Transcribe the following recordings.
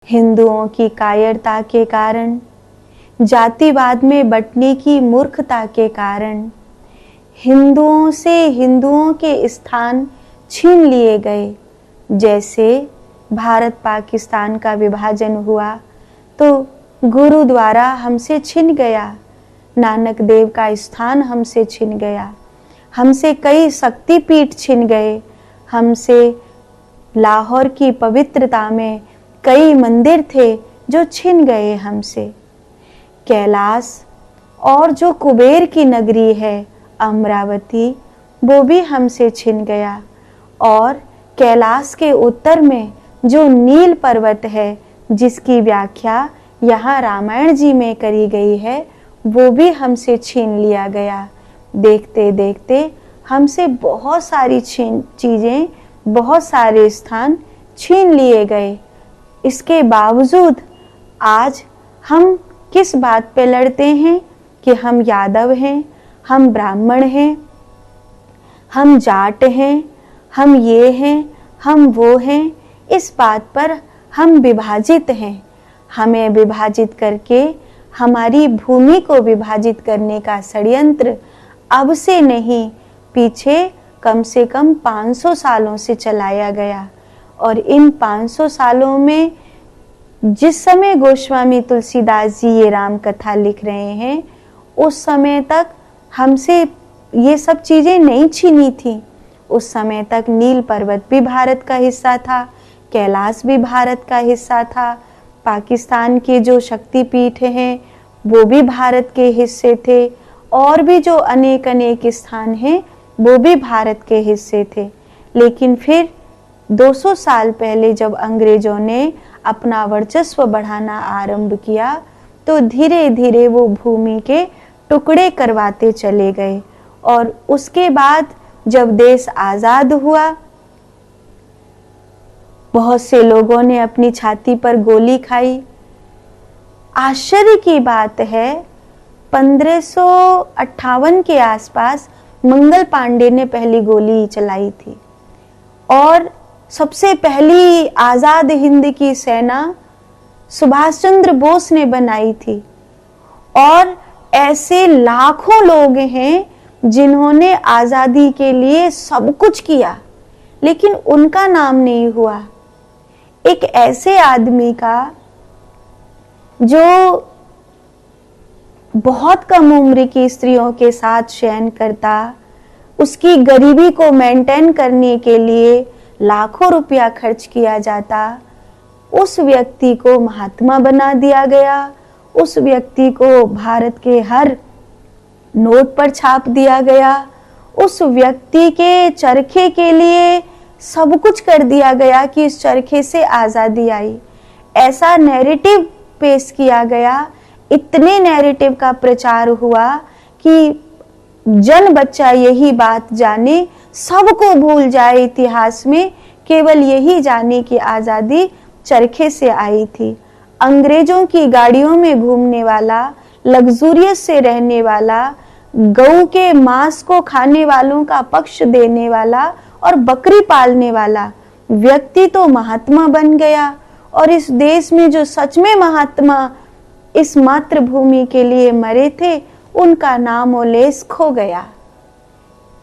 हिंदुओं की कायरता के कारण, जातिवाद में बंटने की मूर्खता के कारण हिंदुओं से हिंदुओं के स्थान छीन लिए गए। जैसे भारत पाकिस्तान का विभाजन हुआ तो गुरुद्वारा हमसे छिन गया, नानक देव का स्थान हमसे छिन गया, हमसे कई शक्तिपीठ छिन गए, हमसे लाहौर की पवित्रता में कई मंदिर थे जो छिन गए हमसे। कैलाश और जो कुबेर की नगरी है अमरावती, वो भी हमसे छिन गया। और कैलाश के उत्तर में जो नील पर्वत है, जिसकी व्याख्या यहाँ रामायण जी में करी गई है, वो भी हमसे छीन लिया गया। देखते देखते हमसे बहुत सारी चीज़ें, बहुत सारे स्थान छीन लिए गए। इसके बावजूद आज हम किस बात पे लड़ते हैं कि हम यादव हैं, हम ब्राह्मण हैं, हम जाट हैं, हम ये हैं, हम वो हैं। इस बात पर हम विभाजित हैं। हमें विभाजित करके हमारी भूमि को विभाजित करने का षड्यंत्र अब से नहीं, पीछे कम से कम 500 सालों से चलाया गया। और इन 500 सालों में जिस समय गोस्वामी तुलसीदास जी ये राम कथा लिख रहे हैं, उस समय तक हमसे ये सब चीज़ें नहीं छीनी थी। उस समय तक नील पर्वत भी भारत का हिस्सा था, कैलाश भी भारत का हिस्सा था, पाकिस्तान के जो शक्तिपीठ हैं वो भी भारत के हिस्से थे, और भी जो अनेक अनेक स्थान हैं वो भी भारत के हिस्से थे। लेकिन फिर 200 साल पहले जब अंग्रेजों ने अपना वर्चस्व बढ़ाना आरंभ किया, तो धीरे धीरे वो भूमि के टुकड़े करवाते चले गए। और उसके बाद जब देश आज़ाद हुआ, बहुत से लोगों ने अपनी छाती पर गोली खाई। आश्चर्य की बात है, 1558 के आसपास मंगल पांडे ने पहली गोली चलाई थी, और सबसे पहली आज़ाद हिंद की सेना सुभाष चंद्र बोस ने बनाई थी। और ऐसे लाखों लोग हैं जिन्होंने आज़ादी के लिए सब कुछ किया, लेकिन उनका नाम नहीं हुआ। एक ऐसे आदमी का जो बहुत कम उम्र की स्त्रियों के साथ शयन करता, उसकी गरीबी को मेंटेन करने के लिए लाखों रुपया खर्च किया जाता, उस व्यक्ति को महात्मा बना दिया गया। उस व्यक्ति को भारत के हर नोट पर छाप दिया गया। उस व्यक्ति के चरखे के लिए सब कुछ कर दिया गया कि इस चरखे से आज़ादी आई। ऐसा नैरेटिव पेश किया गया, इतने नैरेटिव का प्रचार हुआ कि जन बच्चा यही बात जाने, सबको भूल जाए इतिहास में, केवल यही जाने कि आज़ादी चरखे से आई थी। अंग्रेजों की गाड़ियों में घूमने वाला, लग्जूरियस से रहने वाला, गऊ के मांस को खाने वालों का पक्ष देने वाला और बकरी पालने वाला व्यक्ति तो महात्मा बन गया। और इस देश में जो सच में महात्मा इस मातृभूमि के लिए मरे थे, उनका नाम और लेस खो गया।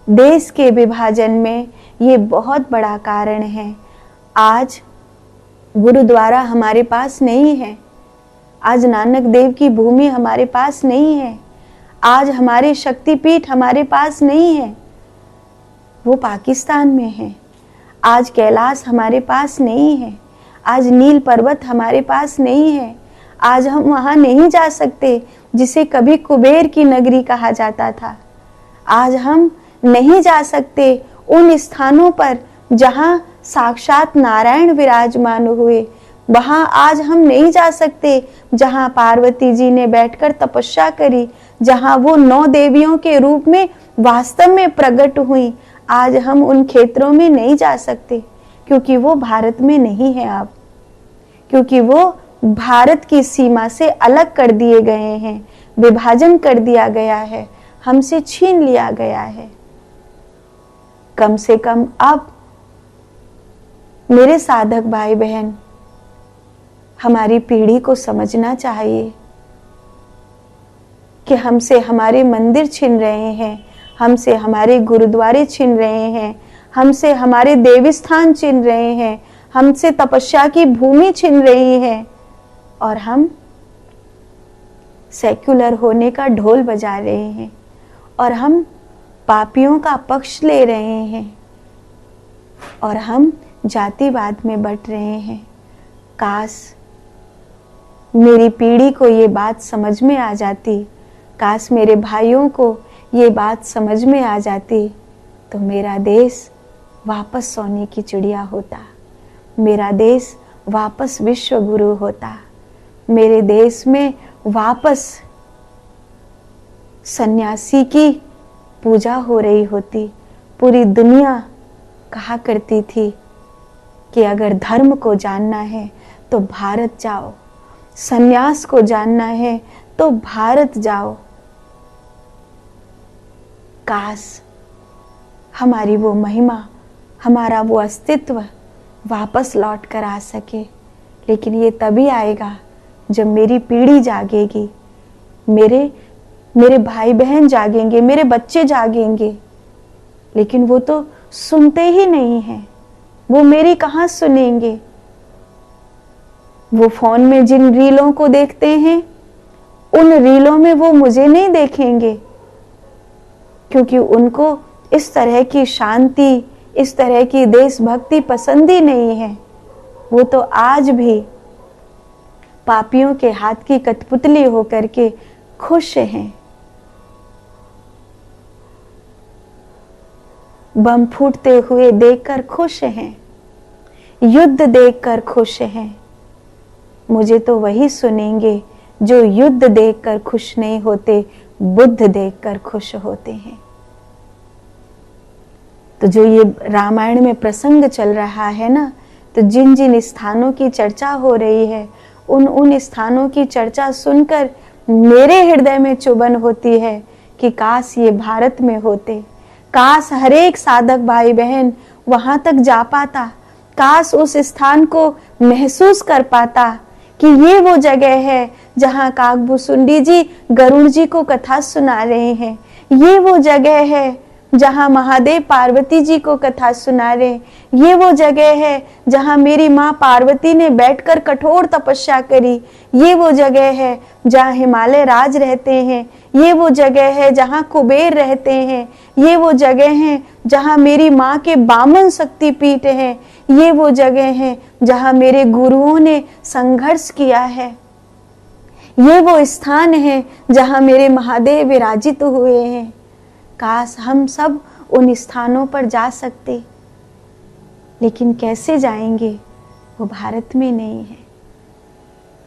देश के विभाजन में ये बहुत बड़ा कारण है। आज गुरुद्वारा हमारे पास नहीं है, आज नानक देव की भूमि हमारे पास नहीं है, आज हमारे शक्तिपीठ हमारे पास नहीं है, वो पाकिस्तान में है। आज कैलाश हमारे पास नहीं है, आज नील पर्वत हमारे पास नहीं है, आज हम वहाँ नहीं जा सकते जिसे कभी कुबेर की नगरी कहा जाता था। आज हम नहीं जा सकते उन स्थानों पर जहाँ साक्षात नारायण विराजमान हुए। वहाँ आज हम नहीं जा सकते जहाँ पार्वती जी ने बैठकर तपस्या करी, जहाँ वो 9 देवियों के रूप में वास्तव में प्रकट हुई। आज हम उन क्षेत्रों में नहीं जा सकते क्योंकि वो भारत में नहीं है अब, क्योंकि वो भारत की सीमा से अलग कर दिए गए हैं, विभाजन कर दिया गया है, हमसे छीन लिया गया है। कम से कम अब मेरे साधक भाई बहन, हमारी पीढ़ी को समझना चाहिए कि हमसे हमारे मंदिर छिन रहे हैं, हमसे हमारे गुरुद्वारे छिन रहे हैं, हमसे हमारे देवी स्थान छिन रहे हैं, हमसे तपस्या की भूमि छिन रही है और हम सेक्युलर होने का ढोल बजा रहे हैं और हम पापियों का पक्ष ले रहे हैं और हम जातिवाद में बट रहे हैं। काश मेरी पीढ़ी को ये बात समझ में आ जाती, काश मेरे भाइयों को ये बात समझ में आ जाती तो मेरा देश वापस सोने की चिड़िया होता, मेरा देश वापस विश्व गुरु होता, मेरे देश में वापस सन्यासी की पूजा हो रही होती। पूरी दुनिया कहा करती थी कि अगर धर्म को जानना है तो भारत जाओ, सन्यास को जानना है तो भारत जाओ। काश हमारी वो महिमा, हमारा वो अस्तित्व वापस लौट कर आ सके, लेकिन ये तभी आएगा जब मेरी पीढ़ी जागेगी, मेरे भाई बहन जागेंगे, मेरे बच्चे जागेंगे। लेकिन वो तो सुनते ही नहीं हैं, वो मेरी कहाँ सुनेंगे। वो फोन में जिन रीलों को देखते हैं उन रीलों में वो मुझे नहीं देखेंगे, क्योंकि उनको इस तरह की शांति, इस तरह की देशभक्ति पसंद ही नहीं है। वो तो आज भी पापियों के हाथ की कठपुतली होकर के खुश हैं, बम फूटते हुए देखकर खुश हैं, युद्ध देखकर खुश हैं। मुझे तो वही सुनेंगे जो युद्ध देखकर खुश नहीं होते, बुद्ध देखकर खुश होते हैं। तो जो ये रामायण में प्रसंग चल रहा है ना, तो जिन जिन स्थानों की चर्चा हो रही है उन स्थानों की चर्चा सुनकर मेरे हृदय में चुभन होती है कि काश ये भारत में होते, काश हर एक साधक भाई बहन वहां तक जा पाता, काश उस स्थान को महसूस कर पाता कि ये वो जगह है जहां काकभूसुंडी जी गरुड़ जी को कथा सुना रहे हैं, ये वो जगह है जहां महादेव पार्वती जी को कथा सुना रहे, ये वो जगह है जहां मेरी माँ पार्वती ने बैठकर कठोर तपस्या करी, ये वो जगह है जहां हिमालय राज रहते हैं, ये वो जगह है जहां कुबेर रहते हैं, ये वो जगह है जहां मेरी माँ के बामन शक्तिपीठ है, ये वो जगह है जहां मेरे गुरुओं ने संघर्ष किया है, ये वो स्थान है जहां मेरे महादेव विराजित हुए हैं। काश हम सब उन स्थानों पर जा सकते, लेकिन कैसे जाएंगे, वो भारत में नहीं है।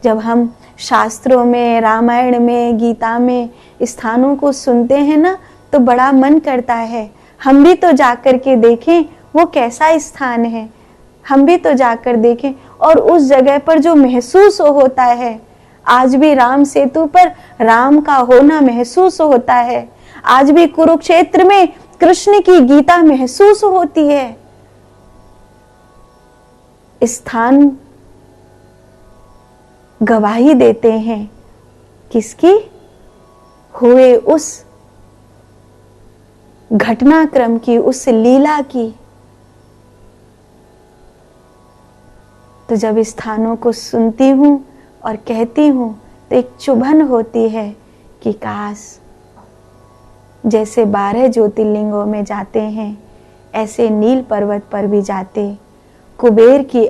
जब हम शास्त्रों में, रामायण में, गीता में स्थानों को सुनते हैं ना, तो बड़ा मन करता है हम भी तो जाकर के देखें वो कैसा स्थान है, हम भी तो जाकर देखें। और उस जगह पर जो महसूस होता है, आज भी राम सेतु पर राम का होना महसूस होता है, आज भी कुरुक्षेत्र में कृष्ण की गीता महसूस होती है। स्थान गवाही देते हैं किसकी? हुए उस घटनाक्रम की, उस लीला की। तो जब स्थानों को सुनती हूं और कहती हूं तो एक चुभन होती है कि काश जैसे 12 ज्योतिर्लिंगों में जाते हैं ऐसे नील पर्वत पर भी जाते, कुबेर की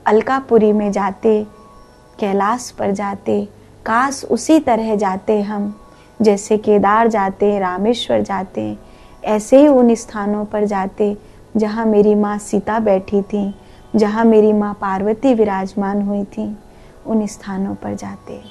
अलकापुरी में जाते, कैलाश पर जाते। काश उसी तरह जाते हम, जैसे केदार जाते, रामेश्वर जाते, ऐसे ही उन स्थानों पर जाते जहाँ मेरी माँ सीता बैठी थी, जहाँ मेरी माँ पार्वती विराजमान हुई थी, उन स्थानों पर जाते।